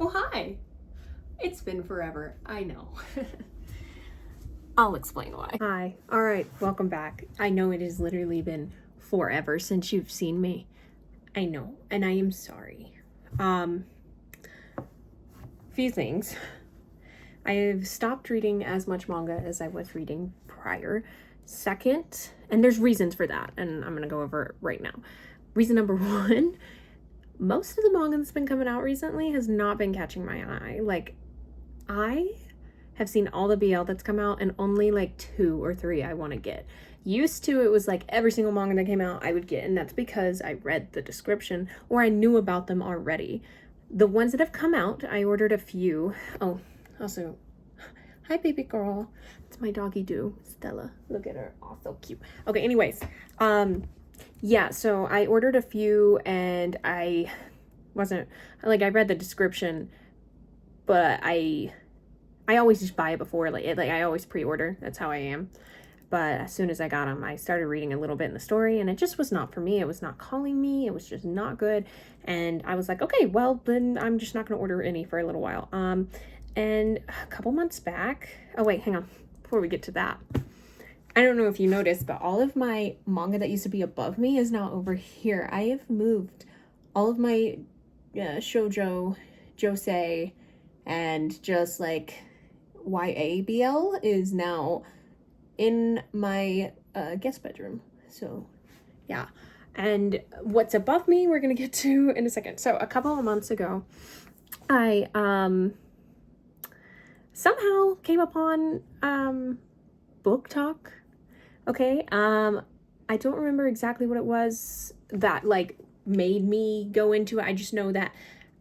Well, hi. It's been forever. I know. I'll explain why. Hi. All right. Welcome back. I know it has literally been forever since you've seen me. I know. And I am sorry. Few things. I have stopped reading as much manga as I was reading prior. Second, and there's reasons for that, and I'm going to go over it right now. Reason number one, most of the manga that's been coming out recently has not been catching my eye. Like, I have seen all the BL that's come out and only like 2 or 3 I want to get. Used to, it was like every single manga that came out I would get, and that's because I read the description or I knew about them already. The ones that have come out, I ordered a few. Oh, also, hi baby girl. It's my doggy Doo, Stella. Look at her. Oh, so cute. Okay, anyways. Yeah, so I ordered a few and I wasn't, like, I read the description, but I always just buy it before, like I always pre-order. That's how I am. But as soon as I got them, I started reading a little bit in the story, and it just was not for me. It was not calling me. It was just not good. And I was like, okay, well, then I'm just not going to order any for a little while. And a couple months back, oh wait, hang on, before we get to that. I don't know if you noticed, but all of my manga that used to be above me is now over here. I have moved all of my shoujo, josei, and just like YA BL is now in my guest bedroom. So yeah, and what's above me we're gonna get to in a second. So a couple of months ago, I somehow came upon Book Talk. Okay, I don't remember exactly what it was that like made me go into it. I just know that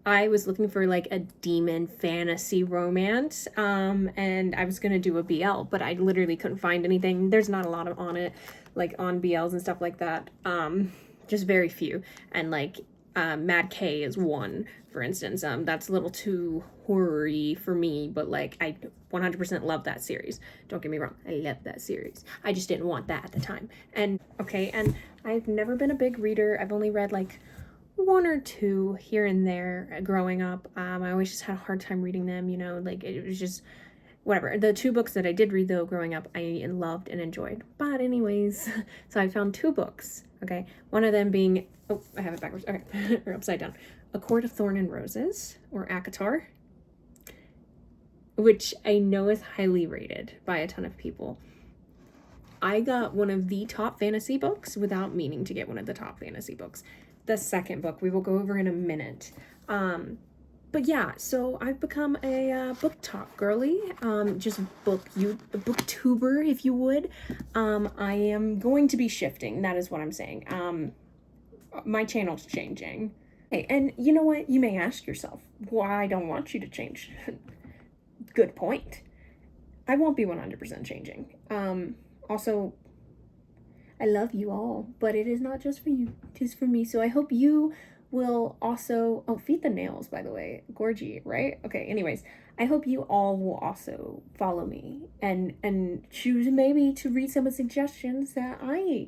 I was looking for like a demon fantasy romance, and I was gonna do a BL, but I literally couldn't find anything. There's not a lot on it, like on BLs and stuff like that. Just very few. And like Mad K is one, for instance. That's a little too horror-y for me, but like I 100% love that series. Don't get me wrong, I love that series. I just didn't want that at the time. And okay, and I've never been a big reader. I've only read like 1 or 2 here and there growing up. I always just had a hard time reading them, you know, like it was just whatever. The 2 books that I did read though growing up, I loved and enjoyed. But anyways, so I found 2 books, okay? One of them being, oh, I have it backwards, okay, or upside down. A Court of Thorn and Roses, or ACOTAR, which I know is highly rated by a ton of people. I got one of the top fantasy books without meaning to get one of the top fantasy books. The second book we will go over in a minute. But yeah, so I've become a book talk girly, just booktuber, if you would. I am going to be shifting, that is what I'm saying. My channel's changing. Hey, and you know what? You may ask yourself, why I don't want you to change. Good point. I won't be 100% changing. Also, I love you all, but it is not just for you, it is for me. So I hope you will also, oh, feed the nails, by the way, gorgy, right? Okay, anyways, I hope you all will also follow me and choose maybe to read some of the suggestions that I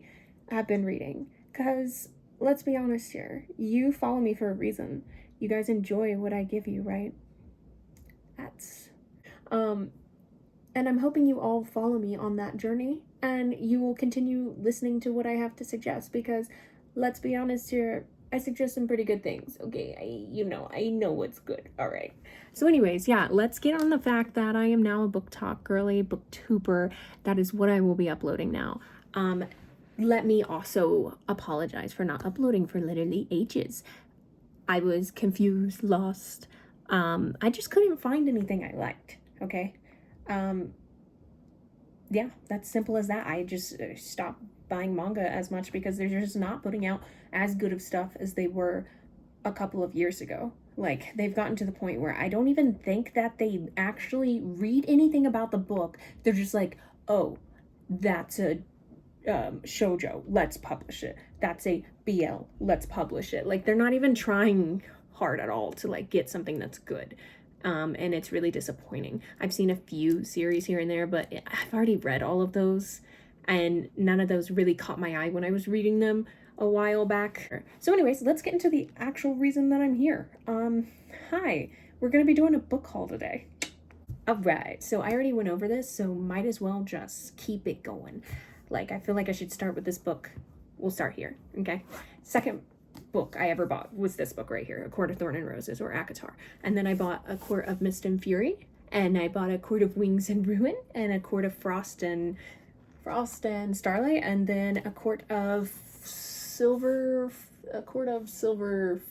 have been reading, because let's be honest here, you follow me for a reason. You guys enjoy what I give you, right? That's, and I'm hoping you all follow me on that journey, and you will continue listening to what I have to suggest, because let's be honest here, I suggest some pretty good things, okay? I know what's good, all right? So anyways, yeah, let's get on the fact that I am now a book talk girly, booktuber. That is what I will be uploading now. Let me also apologize for not uploading for literally ages. I was confused, lost. I just couldn't find anything I liked, okay? Yeah, that's simple as that. I just stopped buying manga as much because they're just not putting out as good of stuff as they were a couple of years ago. Like, they've gotten to the point where I don't even think that they actually read anything about the book. They're just like, oh, that's a shoujo, let's publish it. That's a BL, let's publish it. Like, they're not even trying hard at all to like get something that's good. And it's really disappointing. I've seen a few series here and there, but I've already read all of those, and none of those really caught my eye when I was reading them a while back. So anyways, let's get into the actual reason that I'm here. Hi, we're going to be doing a book haul today. All right, so I already went over this, so might as well just keep it going. Like, I feel like I should start with this book. We'll start here, okay? Second book I ever bought was this book right here, A Court of Thorn and Roses, or ACOTAR. And then I bought A Court of Mist and Fury, and I bought A Court of Wings and Ruin, and A Court of Frost and Starlight, and then A Court of Silver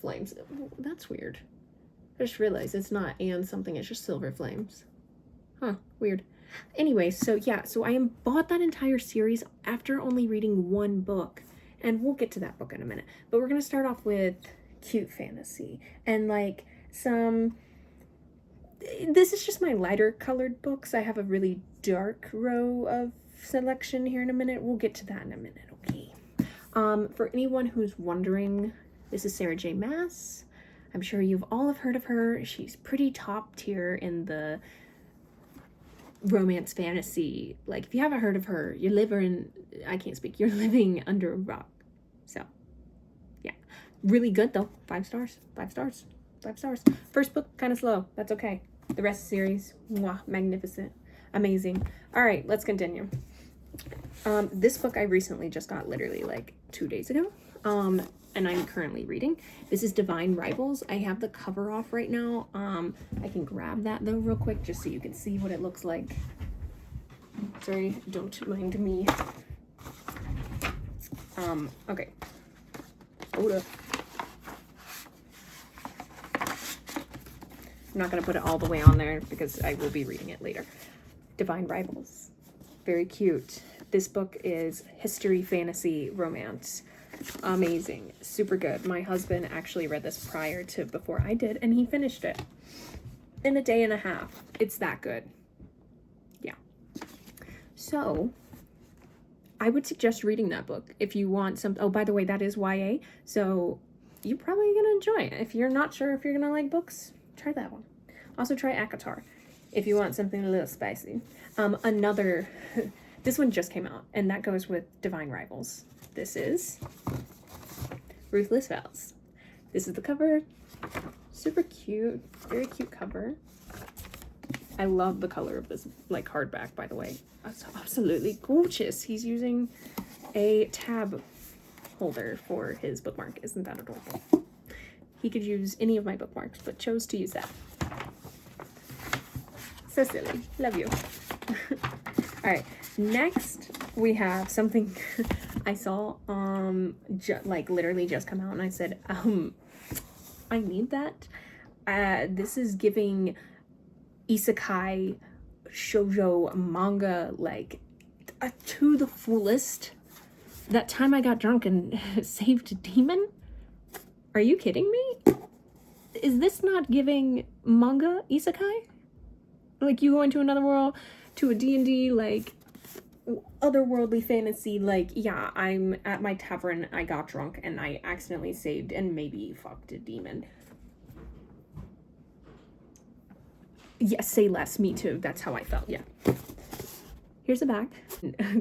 Flames. That's weird. I just realized it's not and something, it's just Silver Flames. Huh, weird. Anyway, so yeah, so I bought that entire series after only reading one book, and we'll get to that book in a minute. But we're gonna start off with cute fantasy and like this is just my lighter colored books. I have a really dark row of selection here in a minute. We'll get to that in a minute, okay? For anyone who's wondering, this is Sarah J. Maas. I'm sure you've all have heard of her. She's pretty top tier in the romance fantasy. Like, if you haven't heard of her, you're living under a rock. So yeah, really good though. 5 stars. First book kind of slow, that's okay. The rest of the series, mwah, magnificent, amazing. All right, let's continue. This book I recently just got, literally like 2 days ago, and I'm currently reading. This is Divine Rivals. I have the cover off right now. I can grab that though real quick just so you can see what it looks like. Sorry, don't mind me. Okay. Hold up. I'm not going to put it all the way on there because I will be reading it later. Divine Rivals. Very cute. This book is history, fantasy, romance. Amazing. Super good. My husband actually read this before I did, and he finished it in a day and a half. It's that good. Yeah. So I would suggest reading that book if you want some. Oh, by the way, that is YA, so you're probably gonna enjoy it. If you're not sure if you're gonna like books, try that one. Also try ACOTAR if you want something a little spicy. This one just came out, and that goes with Divine Rivals. This is Ruthless Vows. This is the cover. Super cute, very cute cover. I love the color of this, like, hardback, by the way. It's absolutely gorgeous. He's using a tab holder for his bookmark. Isn't that adorable? He could use any of my bookmarks, but chose to use that. So silly. Love you. All right. Next, we have something I saw, literally just come out, and I said, I need that. This is giving isekai shoujo manga, like, to the fullest. That time I got drunk and saved a demon? Are you kidding me? Is this not giving manga isekai? Like, you go into another world, to a D&D, like, otherworldly fantasy, like, yeah, I'm at my tavern, I got drunk, and I accidentally saved and maybe fucked a demon. Yes, say less, me too, that's how I felt, yeah. Here's the back.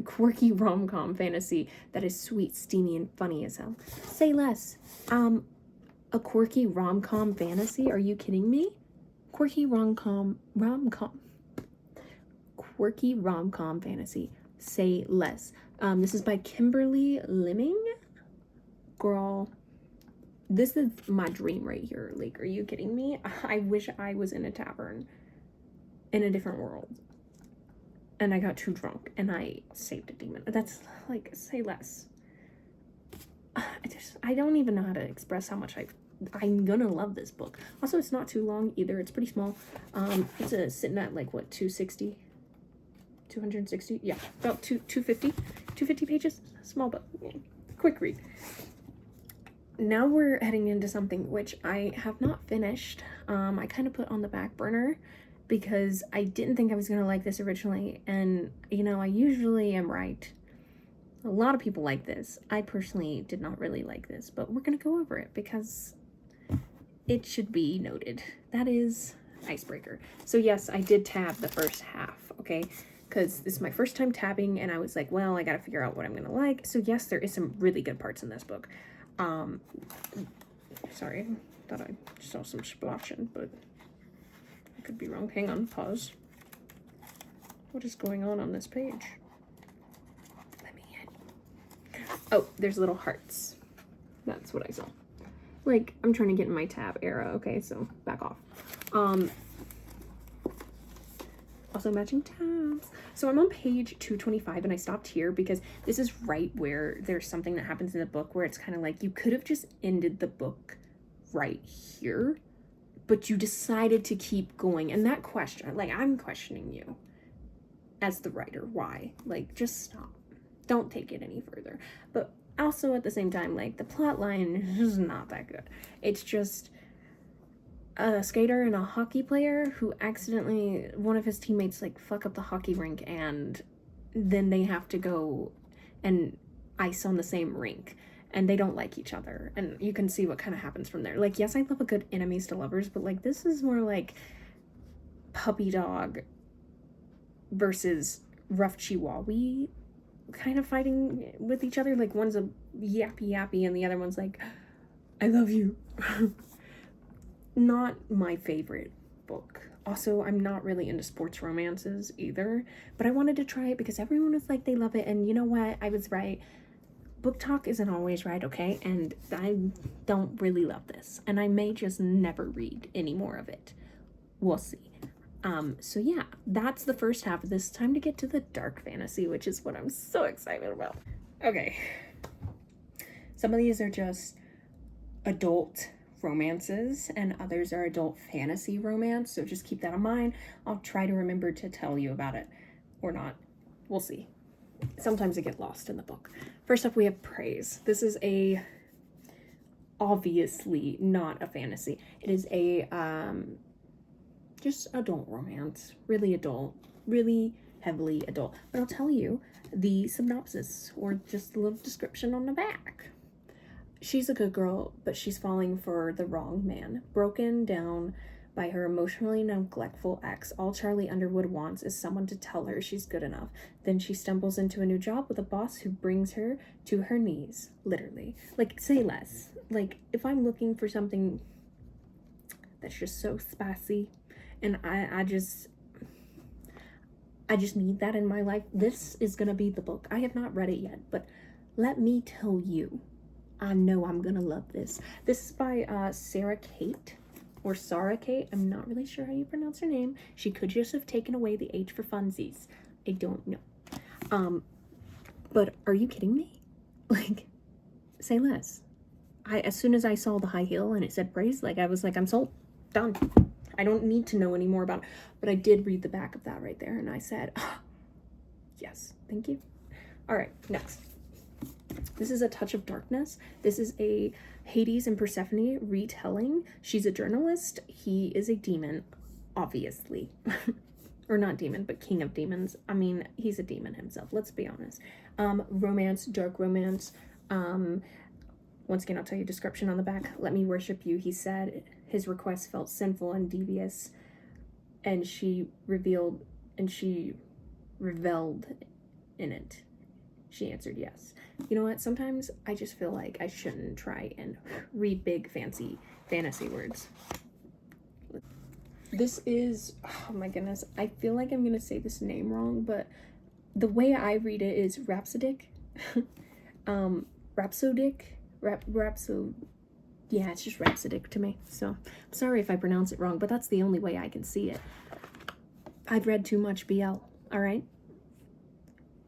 Quirky rom-com fantasy that is sweet, steamy, and funny as hell. Say less. A quirky rom-com fantasy? Are you kidding me? Quirky rom-com fantasy. Say less. This is by Kimberly Lemming. Girl, this is my dream right here. Like, are you kidding me? I wish I was in a tavern in a different world and I got too drunk and I saved a demon. That's, like, say less. I don't even know how to express how much I'm gonna love this book. Also, it's not too long either. It's pretty small. It's sitting at, like, what, 260? Yeah, about 250 pages. Small book. Quick read. Now we're heading into something which I have not finished. I kind of put on the back burner because I didn't think I was gonna like this originally, and you know, I usually am right. A lot of people like this. I personally did not really like this, but we're gonna go over it because it should be noted. That is Icebreaker. So yes, I did tab the first half, okay? Because this is my first time tabbing, and I was like, well, I gotta figure out what I'm gonna like. So yes, there is some really good parts in this book. Sorry, thought I saw some splotching, but could be wrong. Hang on, pause. What is going on this page? Let me in. Oh, there's little hearts. That's what I saw. Like, I'm trying to get in my tab era, okay, so back off. Also matching tabs. So I'm on page 225 and I stopped here because this is right where there's something that happens in the book where it's kind of like you could have just ended the book right here, but you decided to keep going. And that question, like, I'm questioning you as the writer. Why? Like, just stop. Don't take it any further. But also at the same time, like, the plot line is not that good. It's just a skater and a hockey player who accidentally, one of his teammates, like, fuck up the hockey rink, and then they have to go and ice on the same rink, and they don't like each other, and you can see what kind of happens from there. Like, yes, I love a good enemies to lovers, but, like, this is more like puppy dog versus rough chihuahua kind of fighting with each other. Like, one's a yappy and the other one's like, I love you. Not my favorite book. Also, I'm not really into sports romances either, but I wanted to try it because everyone was like, they love it, and you know what? I was right. Book talk isn't always right, okay? And I don't really love this, and I may just never read any more of it. We'll see. So yeah, that's the first half of this. Time to get to the dark fantasy, which is what I'm so excited about. Okay. Some of these are just adult romances and others are adult fantasy romance, so just keep that in mind. I'll try to remember to tell you about it or not. We'll see. Sometimes I get lost in the book. First up, we have Praise. This is a obviously not a fantasy. It is a just adult romance, really adult, really heavily adult. But I'll tell you the synopsis or just a little description on the back. She's a good girl, but she's falling for the wrong man. Broken down by her emotionally neglectful ex, all Charlie Underwood wants is someone to tell her she's good enough. Then she stumbles into a new job with a boss who brings her to her knees, literally. Like, say less. Like, if I'm looking for something that's just so spicy, and I just need that in my life, this is gonna be the book. I have not read it yet, but let me tell you, I know I'm gonna love this. This is by Sarah Kate, or Sarah Kate. I'm not really sure how you pronounce her name. She could just have taken away the H for funsies. I don't know. But are you kidding me? Like, say less. As soon as I saw the high heel and it said Praise, like, I was like, I'm sold. Done. I don't need to know any more about it. But I did read the back of that right there, and I said, oh, yes, thank you. All right, next. This is A Touch of Darkness. This is a Hades and Persephone retelling. She's a journalist. He is a demon, obviously. Or not demon, but king of demons. I mean, he's a demon himself, let's be honest. Romance, dark romance. Once again, I'll tell you description on the back. Let me worship you, he said. His request felt sinful and devious, and she reveled in it. She answered yes. You know what? Sometimes I just feel like I shouldn't try and read big, fancy fantasy words. This is, oh my goodness, I feel like I'm gonna say this name wrong, but the way I read it is Rhapsodic. Yeah, it's just Rhapsodic to me. So I'm sorry if I pronounce it wrong, but that's the only way I can see it. I've read too much BL, all right?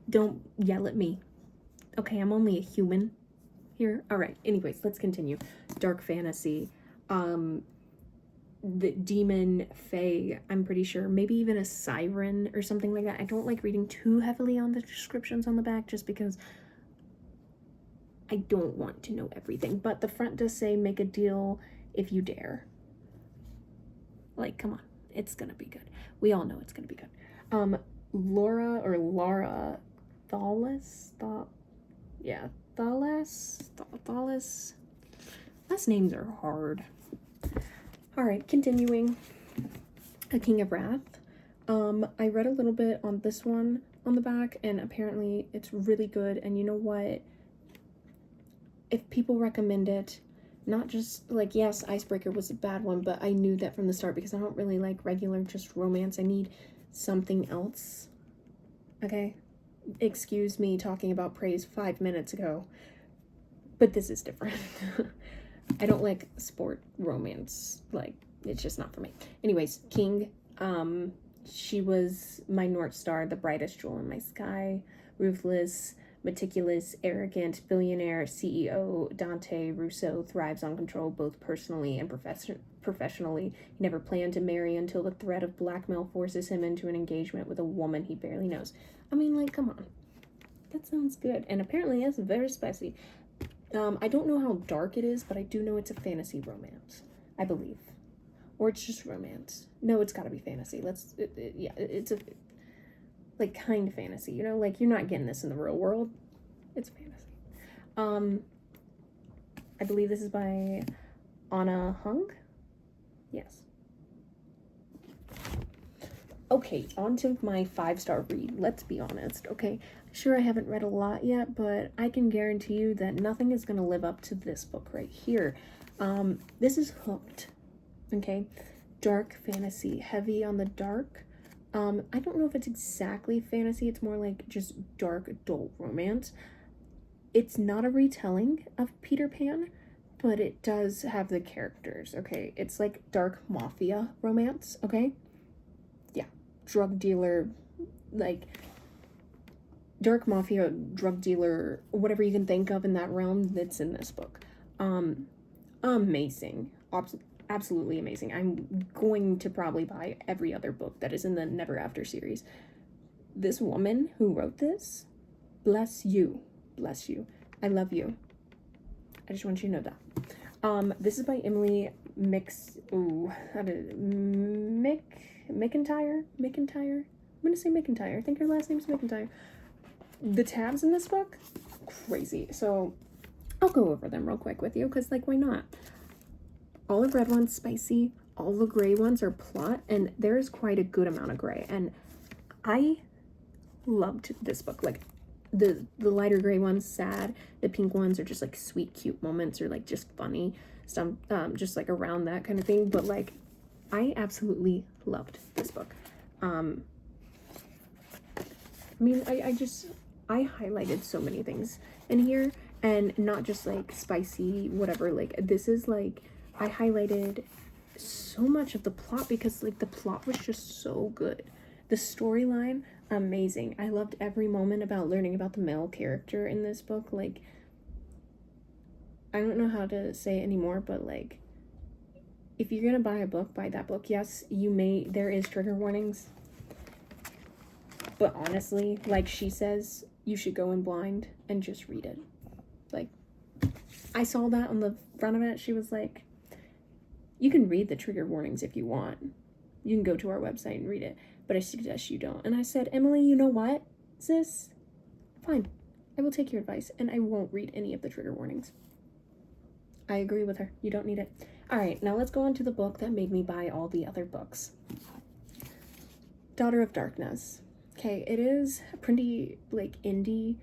Don't yell at me. Okay, I'm only a human here. All right, anyways, let's continue. Dark fantasy. The demon, fae, I'm pretty sure. Maybe even a siren or something like that. I don't like reading too heavily on the descriptions on the back just because I don't want to know everything. But the front does say, make a deal if you dare. Like, come on. It's gonna be good. We all know it's gonna be good. Laura Thalas. Thalas. Last names are hard. All right, continuing. A King of Wrath. I read a little bit on this one on the back, and apparently it's really good. And you know what? If people recommend it, Not just, like, yes, Icebreaker was a bad one, but I knew that from the start because I don't really like regular just romance. I need something else. Okay? Excuse me talking about Praise 5 minutes ago, but this is different. I don't like sport romance. Like, it's just not for me. Anyways, King, she was my North Star, the brightest jewel in my sky, ruthless, meticulous, arrogant, billionaire, CEO, Dante Russo thrives on control both personally and professionally. He never planned to marry until the threat of blackmail forces him into an engagement with a woman he barely knows. I mean, like, come on. That sounds good. And apparently it's very spicy. I don't know how dark it is, but I do know it's a fantasy romance, I believe. Or it's just romance. No, it's gotta be fantasy. It's a, like, kind of fantasy, you know? Like, you're not getting this in the real world. It's fantasy. I believe this is by Anna Hung. Yes. Okay, on to my 5-star read. Let's be honest, okay? Sure, I haven't read a lot yet, but I can guarantee you that nothing is going to live up to this book right here. This is Hooked, okay? Dark fantasy, heavy on the dark. I don't know if it's exactly fantasy. It's more like just dark adult romance. It's not a retelling of Peter Pan, but it does have the characters, okay? It's like dark mafia romance, okay? Yeah, drug dealer, like dark mafia, drug dealer, whatever you can think of in that realm that's in this book. Amazing. Absolutely amazing. I'm going to probably buy every other book that is in the Never After series. This woman who wrote this, bless you. Bless you. I love you. I just want you to know that. This is by Emily McIntyre? McIntyre? I'm gonna say McIntyre. I think her last name is McIntyre. The tabs in this book, crazy. So I'll go over them real quick with you because, like, why not? All the red ones spicy, all the gray ones are plot, and there's quite a good amount of gray. And I loved this book. Like, the lighter gray ones sad, the pink ones are just like sweet, cute moments, or like just funny, some just like around that kind of thing. But like, I absolutely loved this book. I mean, I highlighted so many things in here, and not just like spicy, whatever. Like, this is like, I highlighted so much of the plot because like the plot was just so good. The storyline, amazing. I loved every moment about learning about the male character in this book. Like, I don't know how to say it anymore, but like, if you're gonna buy a book, buy that book. Yes, there is trigger warnings, but honestly, like she says, you should go in blind and just read it. Like, I saw that on the front of it. She was like, you can read the trigger warnings if you want. You can go to our website and read it, but I suggest you don't. And I said, Emily, you know what, sis? Fine. I will take your advice, and I won't read any of the trigger warnings. I agree with her. You don't need it. All right, now let's go on to the book that made me buy all the other books. Daughter of Darkness. Okay, it is a pretty, like, indie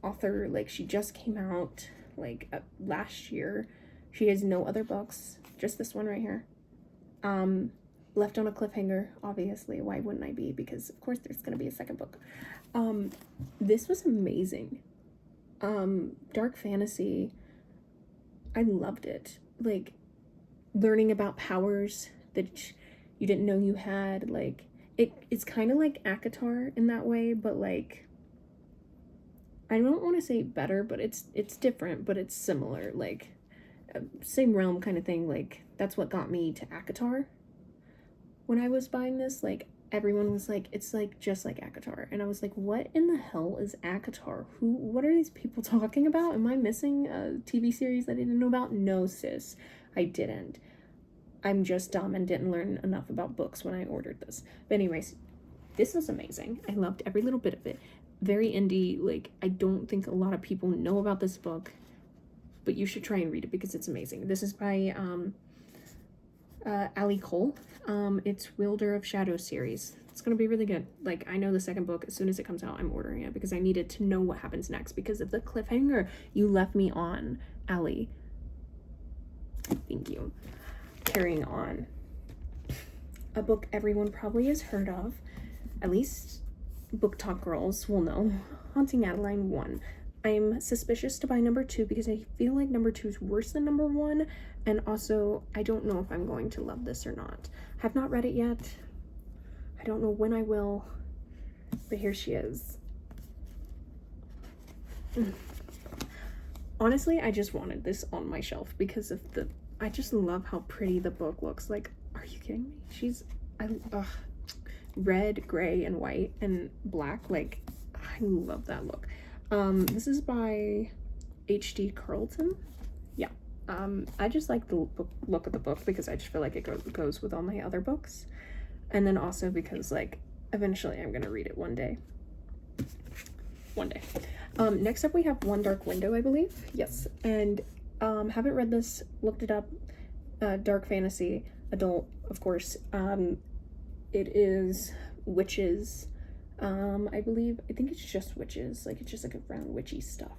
author. Like, she just came out, like, last year. She has no other books, just this one right here. Left on a cliffhanger, obviously. Why wouldn't I be? Because, of course, there's going to be a second book. This was amazing. Dark fantasy. I loved it. Like, learning about powers that you didn't know you had. Like, it's kind of like ACOTAR in that way, but, like, I don't want to say better, but it's different, but it's similar. Like, same realm kind of thing. Like, that's what got me to ACOTAR. When I was buying this, like, everyone was like, it's like just like ACOTAR, and I was like, what in the hell is ACOTAR? What are these people talking about? Am I missing a TV series that I didn't know about? No, sis, I didn't. I'm just dumb and didn't learn enough about books when I ordered this. But anyways, this was amazing. I loved every little bit of it. Very indie. Like, I don't think a lot of people know about this book, but you should try and read it because it's amazing. This is by Ali Cole. It's Wielder of Shadow series. It's gonna be really good. Like, I know the second book, as soon as it comes out, I'm ordering it because I needed to know what happens next because of the cliffhanger you left me on, Ali. Thank you. Carrying on. A book everyone probably has heard of, at least book talk girls will know. Haunting Adeline 1. I'm suspicious to buy number 2 because I feel like number 2 is worse than number 1, and also I don't know if I'm going to love this or not. Have not read it yet. I don't know when I will, but here she is. Honestly, I just wanted this on my shelf because of I just love how pretty the book looks. Like, are you kidding me? Red, gray, and white, and black. Like, I love that look. This is by H.D. Carlton. Yeah. I just like the look of the book because I just feel like it goes with all my other books. And then also because, like, eventually I'm gonna read it one day. Next up we have One Dark Window, I believe. Yes. And haven't read this, looked it up. Dark fantasy, adult, of course. It is witches. I think it's just witches. Like, it's just like around witchy stuff.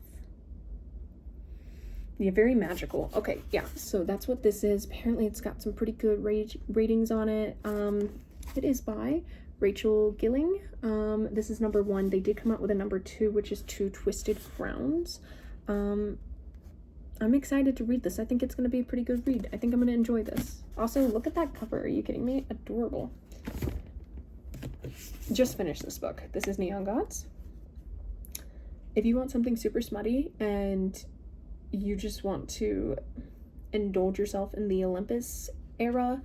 Yeah, very magical. Okay, yeah, so that's what this is. Apparently it's got some pretty good ratings on it. It is by Rachel Gilling. This is number 1. They did come out with a number 2, which is Two Twisted Crowns. I'm excited to read this. I think it's going to be a pretty good read. I think I'm going to enjoy this. Also, look at that cover. Are you kidding me? Adorable. Just finished this book. This is Neon Gods. If you want something super smutty and you just want to indulge yourself in the Olympus era,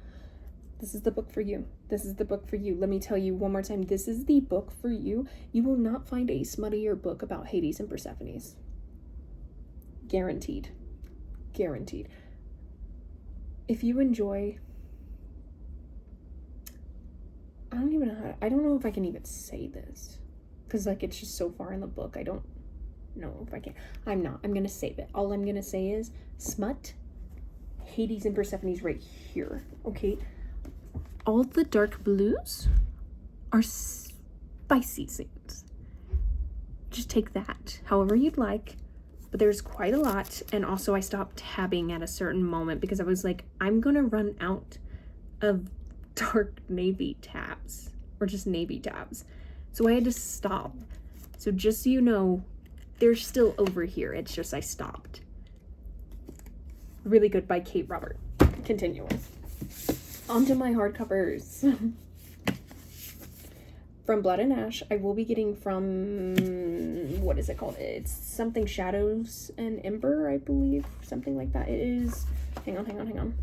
this is the book for you. This is the book for you. Let me tell you one more time. This is the book for you. You will not find a smuttier book about Hades and Persephones. Guaranteed. Guaranteed. If you enjoy... I don't know if I can even say this. Because, like, it's just so far in the book. I don't know if I can. I'm going to save it. All I'm going to say is smut, Hades and Persephone's right here. Okay? All the dark blues are spicy scenes. Just take that however you'd like. But there's quite a lot. And also I stopped tabbing at a certain moment because I was like, I'm going to run out of dark navy tabs. Or just navy tabs. So I had to stop. So just so you know, they're still over here. It's just I stopped. Really good by Kate Robert. Continuing. On to my hardcovers. From Blood and Ash, I will be getting from, what is it called? It's something Shadows and Ember, I believe. Something like that. It is, hang on.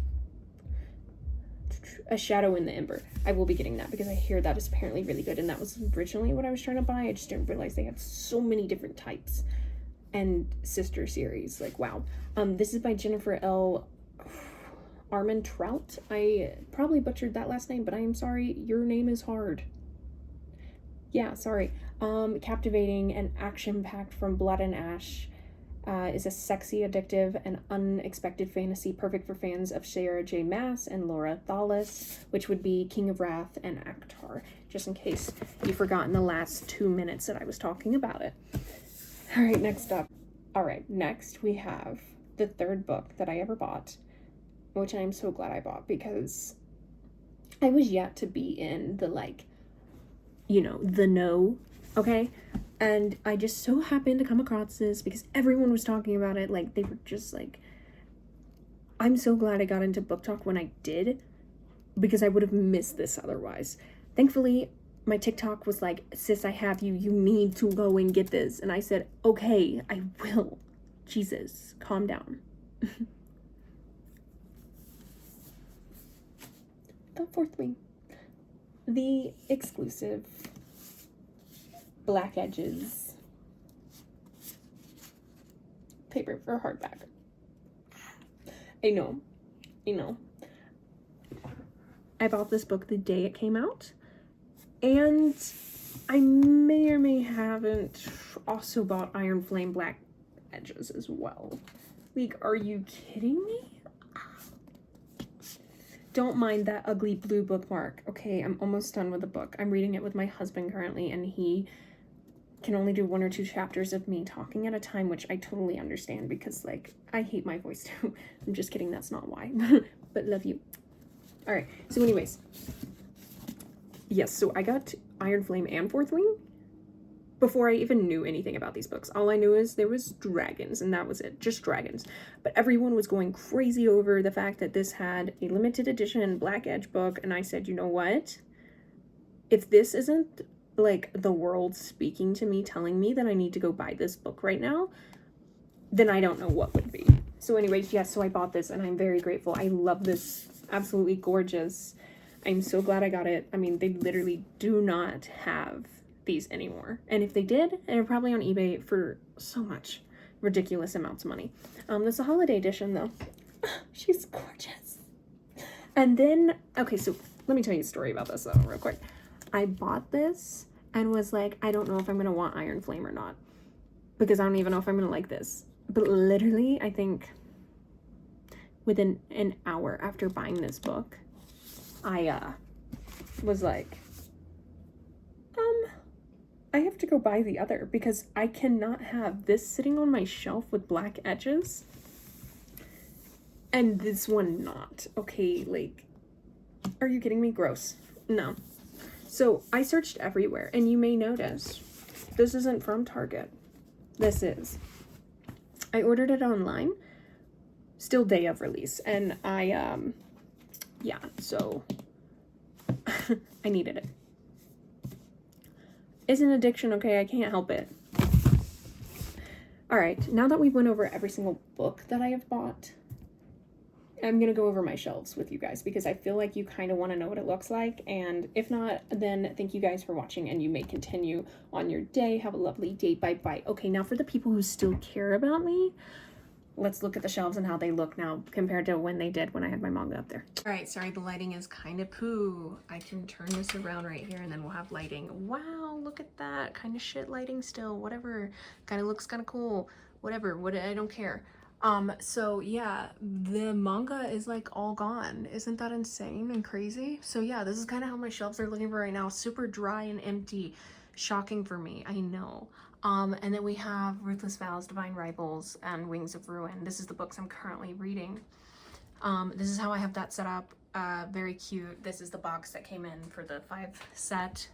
A Shadow in the Ember. I will be getting that because I hear that is apparently really good, and that was originally what I was trying to buy. I just didn't realize they had so many different types and sister series. Like, wow. This is by Jennifer L. Armentrout. I probably butchered that last name, but I am sorry. Your name is hard. Yeah, sorry. Captivating and action-packed from Blood and Ash is a sexy, addictive, and unexpected fantasy perfect for fans of Sarah J. Maas and Laura Thalas, which would be King of Wrath and Actar, just in case you forgot in the last 2 minutes that I was talking about it. All right, next up. All right, next we have the third book that I ever bought, which I am so glad I bought because I was yet to be in the, like, you know, the know, okay? And I just so happened to come across this because everyone was talking about it. Like, they were just like, I'm so glad I got into Book Talk when I did because I would have missed this otherwise. Thankfully, my TikTok was like, sis, I have you. You need to go and get this. And I said, okay, I will. Jesus, calm down. The fourth wing. The exclusive Black Edges paper for hardback. I know. I bought this book the day it came out, and I may or may haven't also bought Iron Flame Black Edges as well. Like, are you kidding me? Don't mind that ugly blue bookmark. Okay, I'm almost done with the book. I'm reading it with my husband currently, and he can only do 1 or 2 chapters of me talking at a time, which I totally understand because, like, I hate my voice too. I'm just kidding, that's not why. But love you. All right, so anyways. Yes, so I got Iron Flame and Fourth Wing before I even knew anything about these books. All I knew is there was dragons, and that was it, just dragons. But everyone was going crazy over the fact that this had a limited edition Black Edge book, and I said, you know what? If this isn't, like, the world speaking to me, telling me that I need to go buy this book right now, then I don't know what would be. So anyways, yes, so I bought this, and I'm very grateful. I love this. Absolutely gorgeous. I'm so glad I got it. I mean, they literally do not have these anymore, and if they did, they're probably on eBay for so much ridiculous amounts of money. This is a holiday edition though. She's gorgeous. And then, okay, so let me tell you a story about this though real quick. I bought this and was like, I don't know if I'm gonna want Iron Flame or not, because I don't even know if I'm gonna like this. But literally, I think within an hour after buying this book, I was like, I have to go buy the other because I cannot have this sitting on my shelf with black edges and this one not. Okay, like, are you kidding me? Gross. No. So I searched everywhere, and you may notice this isn't from Target. This is. I ordered it online, still day of release, and yeah, so I needed it. It's an addiction, okay? I can't help it. All right, now that we went over every single book that I have bought, I'm going to go over my shelves with you guys because I feel like you kind of want to know what it looks like. And if not, then thank you guys for watching, and you may continue on your day. Have a lovely day. Bye-bye. Okay, now for the people who still care about me, let's look at the shelves and how they look now compared to when they did when I had my manga up there. All right, sorry, the lighting is kind of poo. I can turn this around right here and then we'll have lighting. Wow, look at that. Kind of shit lighting still, whatever. Kind of looks kind of cool. Whatever, I don't care. So yeah, the manga is like all gone. Isn't that insane and crazy? So yeah, this is kind of how my shelves are looking for right now. Super dry and empty. Shocking for me, I know. And then we have Ruthless Vows, Divine Rivals, and Wings of Ruin. This is the books I'm currently reading. This is how I have that set up. Very cute. This is the box that came in for the 5 set.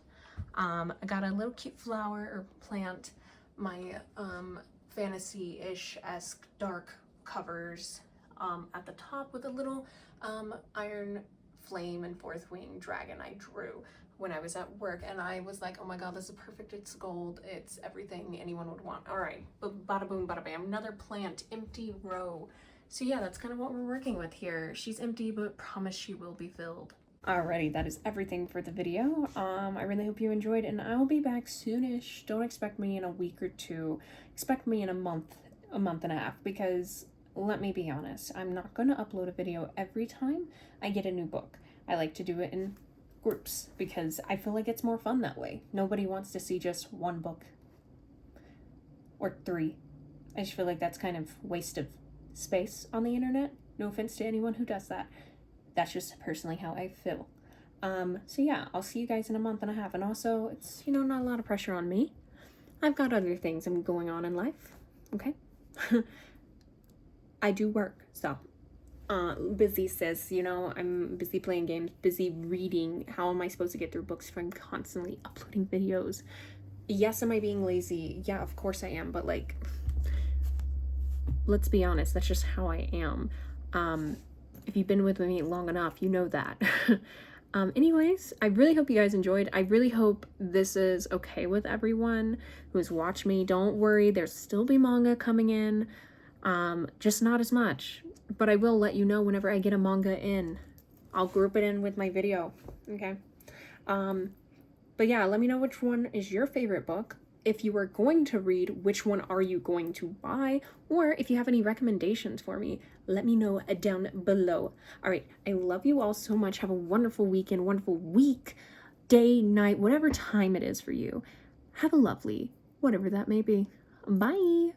I got a little cute flower or plant. My fantasy-ish-esque dark covers at the top with a little Iron Flame and Fourth Wing dragon I drew when I was at work, and I was like, oh my god, this is perfect. It's gold. It's everything anyone would want. All right, bada boom, bada bam. Another plant, empty row. So yeah, that's kind of what we're working with here. She's empty, but promise she will be filled. Alrighty, that is everything for the video. I really hope you enjoyed, and I'll be back soonish. Don't expect me in a week or 2. Expect me in a month and a half, because let me be honest, I'm not going to upload a video every time I get a new book. I like to do it in groups because I feel like it's more fun that way. Nobody wants to see just 1 book or 3. I just feel like that's kind of waste of space on the internet. No offense to anyone who does that. That's just personally how I feel. So yeah, I'll see you guys in a month and a half. And also, it's, you know, not a lot of pressure on me. I've got other things I'm going on in life, okay? I do work, so busy sis, you know, I'm busy playing games, busy reading. How am I supposed to get through books if I'm constantly uploading videos? Yes, am I being lazy? Yeah, of course I am, but like, let's be honest, that's just how I am. If you've been with me long enough, you know that. Anyways, I really hope you guys enjoyed. I really hope this is okay with everyone who's watched me. Don't worry, there'll still be manga coming in, just not as much. But I will let you know whenever I get a manga in. I'll group it in with my video, okay? But yeah, let me know which one is your favorite book. If you are going to read, which one are you going to buy? Or if you have any recommendations for me, let me know down below. All right, I love you all so much. Have a wonderful weekend, wonderful week, day, night, whatever time it is for you. Have a lovely, whatever that may be. Bye.